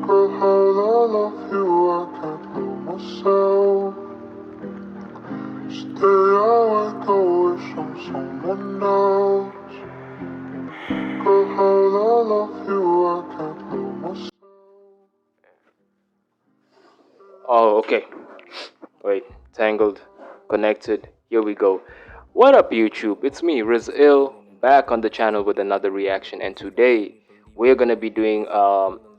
Girl, how I love you, I can't help myself. Stay awake, I wish I'm someone else. Girl, how I love you, I can't help myself. Oh, okay. Wait, tangled, connected. Here we go. What up, YouTube? It's me, Rizil, back on the channel with another reaction, and today we're gonna be doing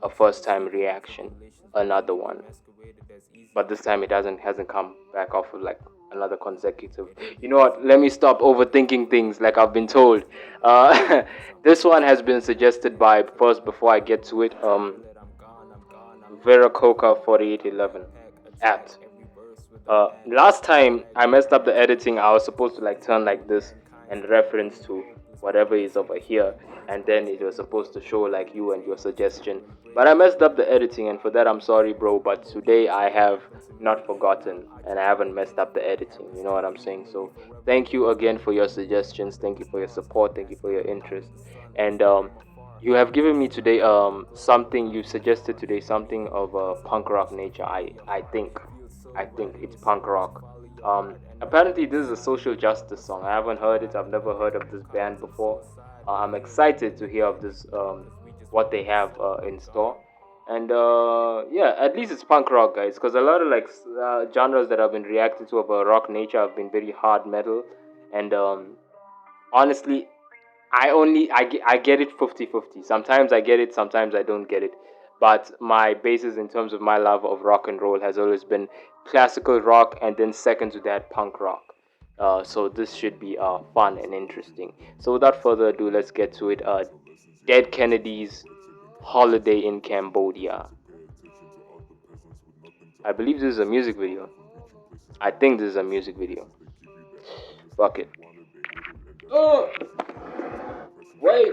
a first-time reaction, another one. But this time it hasn't come back off of like another consecutive. You know what? Let me stop overthinking things like I've been told. Uh, this one has been suggested by first before I get to it. Vera Coca 4811 at last time I messed up the editing. I was supposed to like turn like this and reference to whatever is over here, and then it was supposed to show like you and your suggestion. But I messed up the editing, and for that I'm sorry, bro. But today I have not forgotten, and I haven't messed up the editing. You know what I'm saying? So thank you again for your suggestions. Thank you for your support. Thank you for your interest. And you have given me today something you suggested today, something of a punk rock nature. I think it's punk rock. Apparently, this is a social justice song. I haven't heard it. I've never heard of this band before. I'm excited to hear of this, what they have in store. And yeah, at least it's punk rock, guys. Because a lot of like genres that I've been reacting to of a rock nature have been very hard metal. And honestly, I get it 50-50. Sometimes I get it, sometimes I don't get it. But my basis in terms of my love of rock and roll has always been classical rock, and then second to that, punk rock. So this should be fun and interesting. So without further ado, let's get to it. Dead Kennedys, Holiday in Cambodia. I believe this is a music video. I think this is a music video. Fuck it. Oh, wait.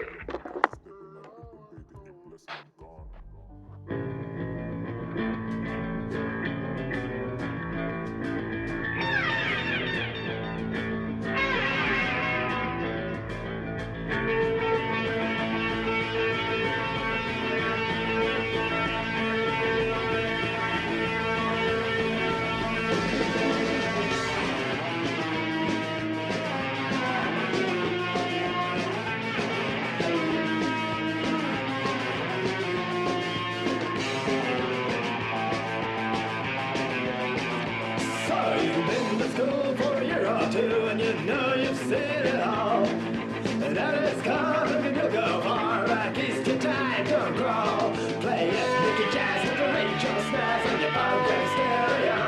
For a year or two, and you know you've seen it all. And now it's gone, and you'll go far back east to time to crawl. Play Nicky Jazz with the radio snares on your podcast stereo.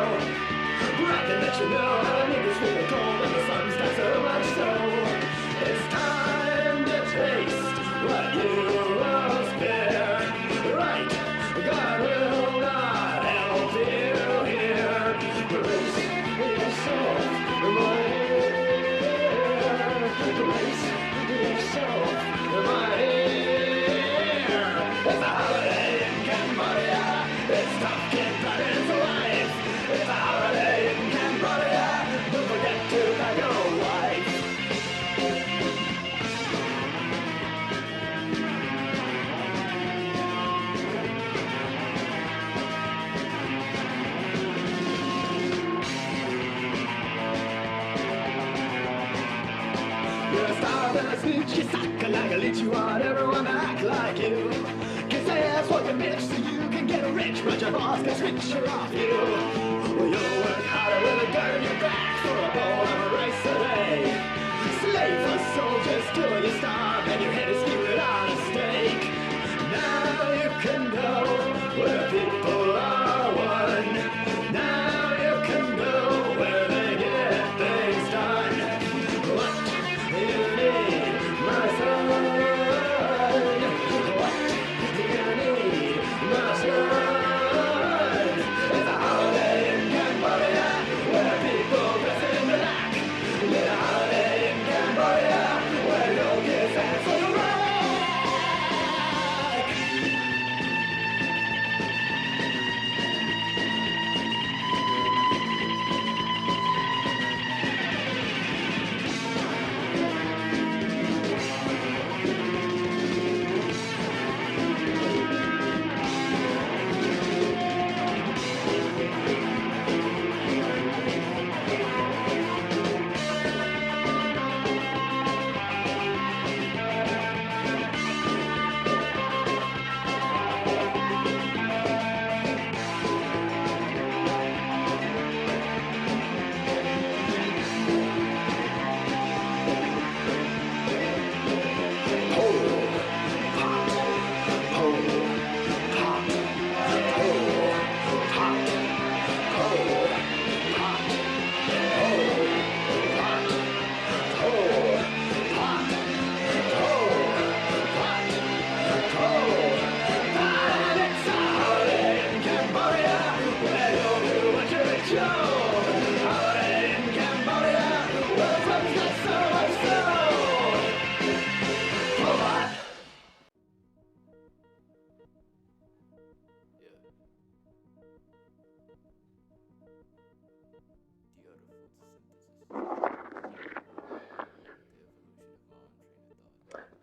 Rockin' that you know how niggas feel cold and the sun's got so much so. It's time to taste what you lost there. Right, God will not help you here. Release your soul. It's a holiday in Cambodia. It's tough, kid, but it's life. It's a holiday in Cambodia. Don't forget to pack your wife. You're a star than a snitch, you suck like a leech. You want everyone to act like you. Can say that's what you bitch, so you can get rich, but your boss can switch her off you. Well, you'll work harder with a gun in your back for a bowl of rice a day. Slave for soldiers till you starve and your head is skewered on a stake. Now you can go where people are one. Now you can go where they get things done. What you need, my son? What you need, my son? It's a holiday in Cambodia where people dress in black. It's a holiday in Cambodia where no kids dance for the right.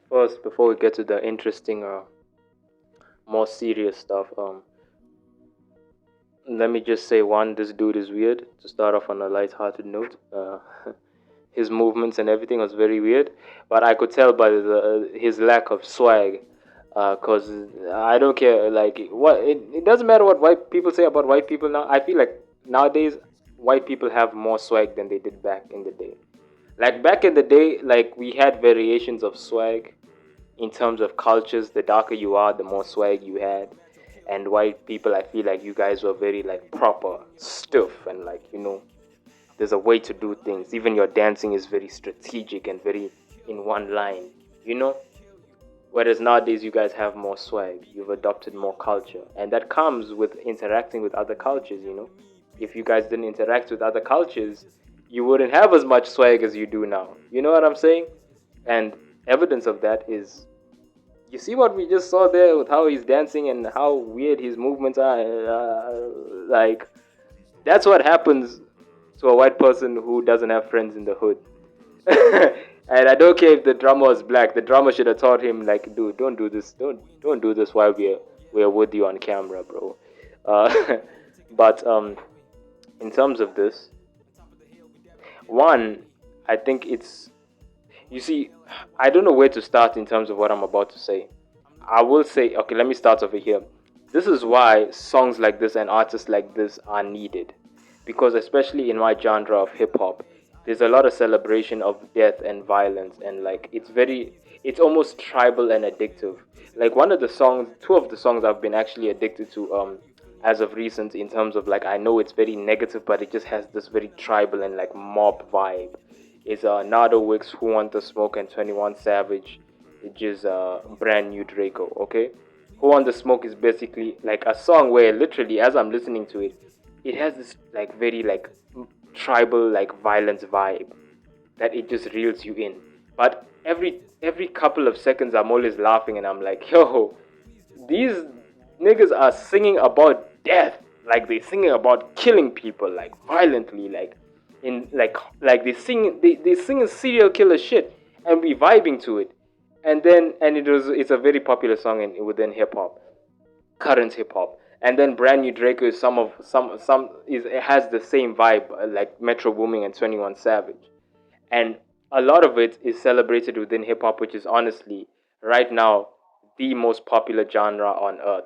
First, before we get to the interesting, more serious stuff, let me just say one, this dude is weird. To start off on a light-hearted note, his movements and everything was very weird, but I could tell by his lack of swag. Cause I don't care, like what it doesn't matter what white people say about white people now. I feel like nowadays white people have more swag than they did back in the day. Like back in the day, like we had variations of swag in terms of cultures. The darker you are, the more swag you had. And white people, I feel like you guys were very like proper stuff, and like there's a way to do things. Even your dancing is very strategic and very in one line, you know. Whereas nowadays you guys have more swag. You've adopted more culture, and that comes with interacting with other cultures. If you guys didn't interact with other cultures, you wouldn't have as much swag as you do now. You know what I'm saying? And evidence of that is, you see what we just saw there with how he's dancing and how weird his movements are. Like, that's what happens to a white person who doesn't have friends in the hood. And I don't care if the drummer was black. The drummer should have taught him, like, dude, don't do this. Don't do this while we're with you on camera, bro. But in terms of this, one, I think it's, you see, I don't know where to start in terms of what I'm about to say. I will say, okay, let me start over here. This is why songs like this and artists like this are needed. Because especially in my genre of hip hop, there's a lot of celebration of death and violence, and like it's almost tribal and addictive. Like two of the songs I've been actually addicted to as of recent, in terms of like, I know it's very negative, but it just has this very tribal and like mob vibe. Is Nardo Wicks, Who Want the Smoke, and 21 Savage, which is Brand New Draco. Okay, Who Want the Smoke is basically like a song where literally, as I'm listening to it, it has this like very like tribal like violence vibe that it just reels you in. But every couple of seconds, I'm always laughing, and I'm like, yo, these niggas are singing about death. Like, they're singing about killing people like violently, like in like they sing serial killer shit, and we vibing to it. And it's a very popular song within hip hop, current hip hop. And then Brand New Draco is it has the same vibe, like Metro Booming and 21 Savage. And a lot of it is celebrated within hip hop, which is honestly right now the most popular genre on earth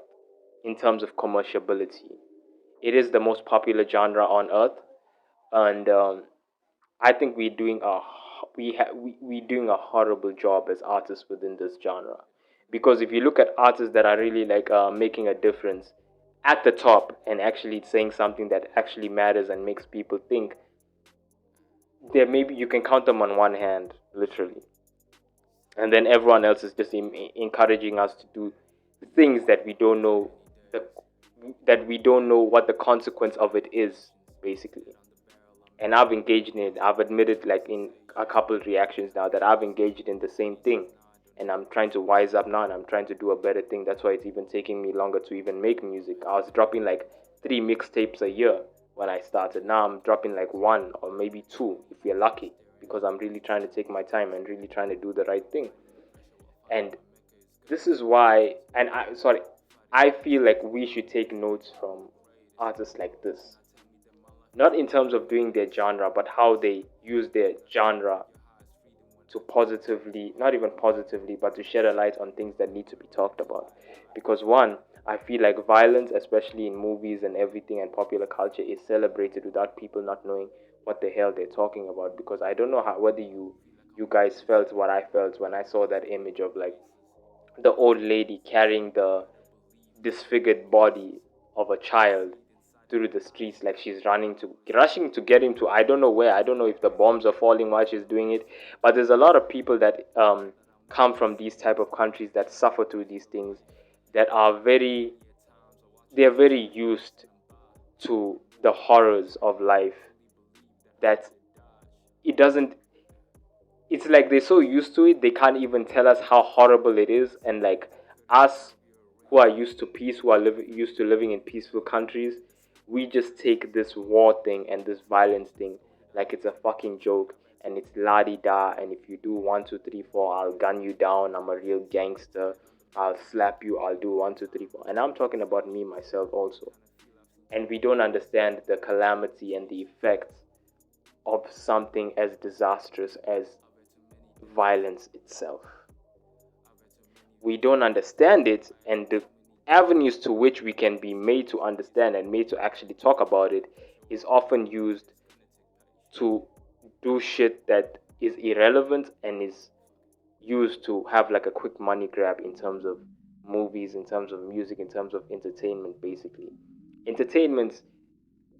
in terms of commerciality. It is the most popular genre on earth, and I think we're doing a horrible job as artists within this genre. Because if you look at artists that are really like making a difference at the top and actually saying something that actually matters and makes people think, there maybe you can count them on one hand, literally. And then everyone else is just encouraging us to do things that we don't know the, that we don't know what the consequence of it is, basically. And I've engaged in it. I've admitted, like in a couple reactions now, that I've engaged in the same thing, and I'm trying to wise up now, and I'm trying to do a better thing. That's why it's even taking me longer to even make music. I was dropping like 3 mixtapes a year when I started. Now I'm dropping like one or maybe two if we're lucky, because I'm really trying to take my time and really trying to do the right thing. And this is why, I feel like we should take notes from artists like this. Not in terms of doing their genre, but how they use their genre to positively, not even positively, but to shed a light on things that need to be talked about. Because one, I feel like violence, especially in movies and everything and popular culture, is celebrated without people not knowing what the hell they're talking about. Because I don't know whether you guys felt what I felt when I saw that image of like the old lady carrying the disfigured body of a child through the streets, like she's rushing to get him to, I don't know where. I don't know if the bombs are falling while she's doing it, but there's a lot of people that come from these type of countries that suffer through these things, that are they're very used to the horrors of life, that it doesn't it's like they're so used to it, they can't even tell us how horrible it is. And like us, who are used to peace, who are used to living in peaceful countries, we just take this war thing and this violence thing like it's a fucking joke, and it's la-di-da, and if you do 1 2 3 4, I'll gun you down, I'm a real gangster, I'll slap you, I'll do 1 2 3 4. And I'm talking about me myself also. And we don't understand the calamity and the effects of something as disastrous as violence itself. We don't understand it, and the avenues to which we can be made to understand and made to actually talk about it is often used to do shit that is irrelevant and is used to have like a quick money grab in terms of movies, in terms of music, in terms of entertainment. Basically, entertainment,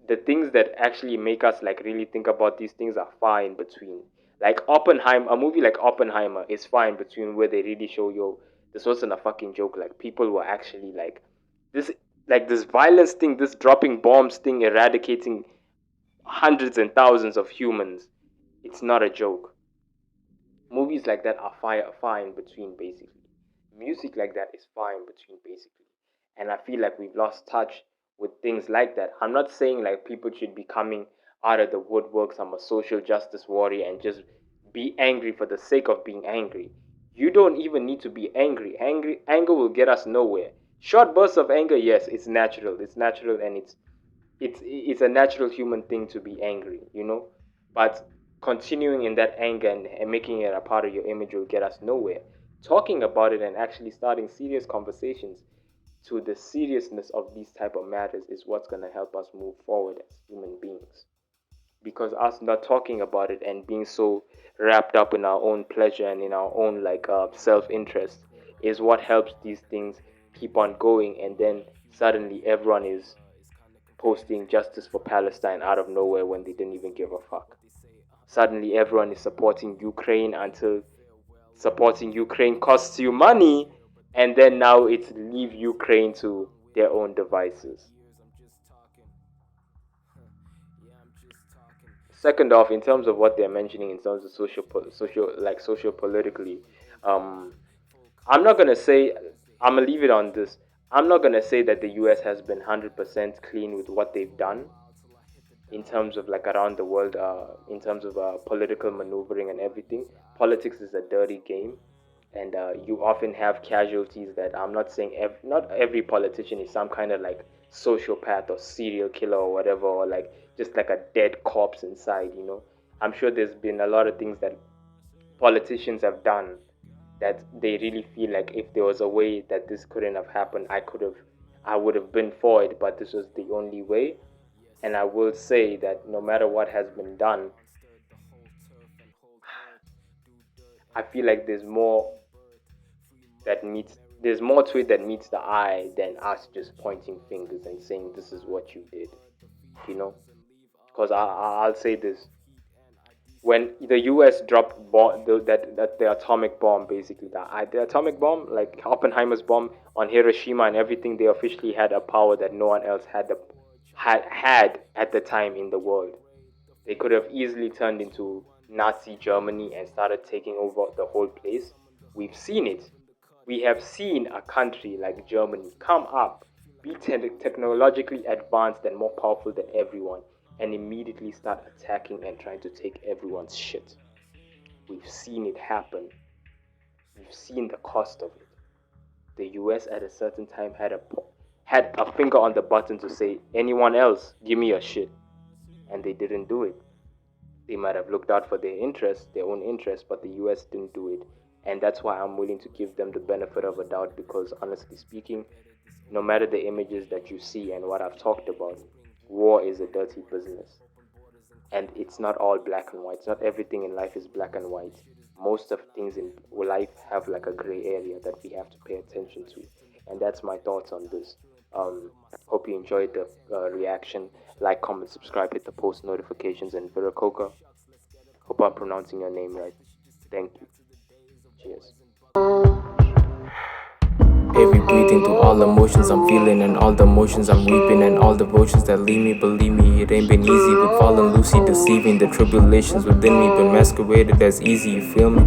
the things that actually make us like really think about these things are far in between. Like Oppenheimer, a movie like Oppenheimer is far in between, where they really show, yo, this wasn't a fucking joke. Like people were actually this violence thing, this dropping bombs thing, eradicating hundreds and thousands of humans. It's not a joke. Movies like that are far in between, basically. Music like that is far in between, basically. And I feel like we've lost touch with things like that. I'm not saying like people should be coming out of the woodworks, I'm a social justice warrior, and just be angry for the sake of being angry. You don't even need to be angry. Anger will get us nowhere. Short bursts of anger, yes, it's natural. It's natural, and it's a natural human thing to be angry, you know? But continuing in that anger and making it a part of your image will get us nowhere. Talking about it and actually starting serious conversations to the seriousness of these type of matters is what's going to help us move forward as human beings. Because us not talking about it and being so wrapped up in our own pleasure and in our own self-interest is what helps these things keep on going, and then suddenly everyone is posting justice for Palestine out of nowhere when they didn't even give a fuck. Suddenly everyone is supporting Ukraine until supporting Ukraine costs you money, and then now it's leave Ukraine to their own devices. Second off, in terms of what they're mentioning in terms of social politically, I'm not gonna say, I'm gonna leave it on this. I'm not gonna say that the US has been 100% clean with what they've done in terms of like around the world, in terms of political maneuvering and everything. Politics is a dirty game, and you often have casualties that I'm not saying not every politician is some kind of like sociopath or serial killer or whatever, or like just like a dead corpse inside, you know. I'm sure there's been a lot of things that politicians have done that they really feel like if there was a way that this couldn't have happened, I would have been for it, but this was the only way. And I will say that no matter what has been done, I feel like there's more to it that meets the eye than us just pointing fingers and saying this is what you did, you know. Because I'll say this: when the US dropped the atomic bomb, basically the atomic bomb, like Oppenheimer's bomb on Hiroshima and everything, they officially had a power that no one else had at the time in the world. They could have easily turned into Nazi Germany and started taking over the whole place. We've seen it. We have seen a country like Germany come up, be technologically advanced and more powerful than everyone, and immediately start attacking and trying to take everyone's shit. We've seen it happen. We've seen the cost of it. The US at a certain time had a finger on the button to say, anyone else, give me your shit. And they didn't do it. They might have looked out for their own interests, but the US didn't do it. And that's why I'm willing to give them the benefit of a doubt, because honestly speaking, no matter the images that you see and what I've talked about, war is a dirty business. And it's not all black and white. It's not everything in life is black and white. Most of things in life have like a gray area that we have to pay attention to. And that's my thoughts on this. Hope you enjoyed the reaction. Like, comment, subscribe, hit the post notifications, and Viracoca. Hope I'm pronouncing your name right. Thank you. Cheers. Heavy breathing through all the emotions I'm feeling, and all the emotions I'm weeping, and all devotions that leave me. Believe me, it ain't been easy with falling loosey, deceiving the tribulations within me, but masqueraded as easy, you feel me?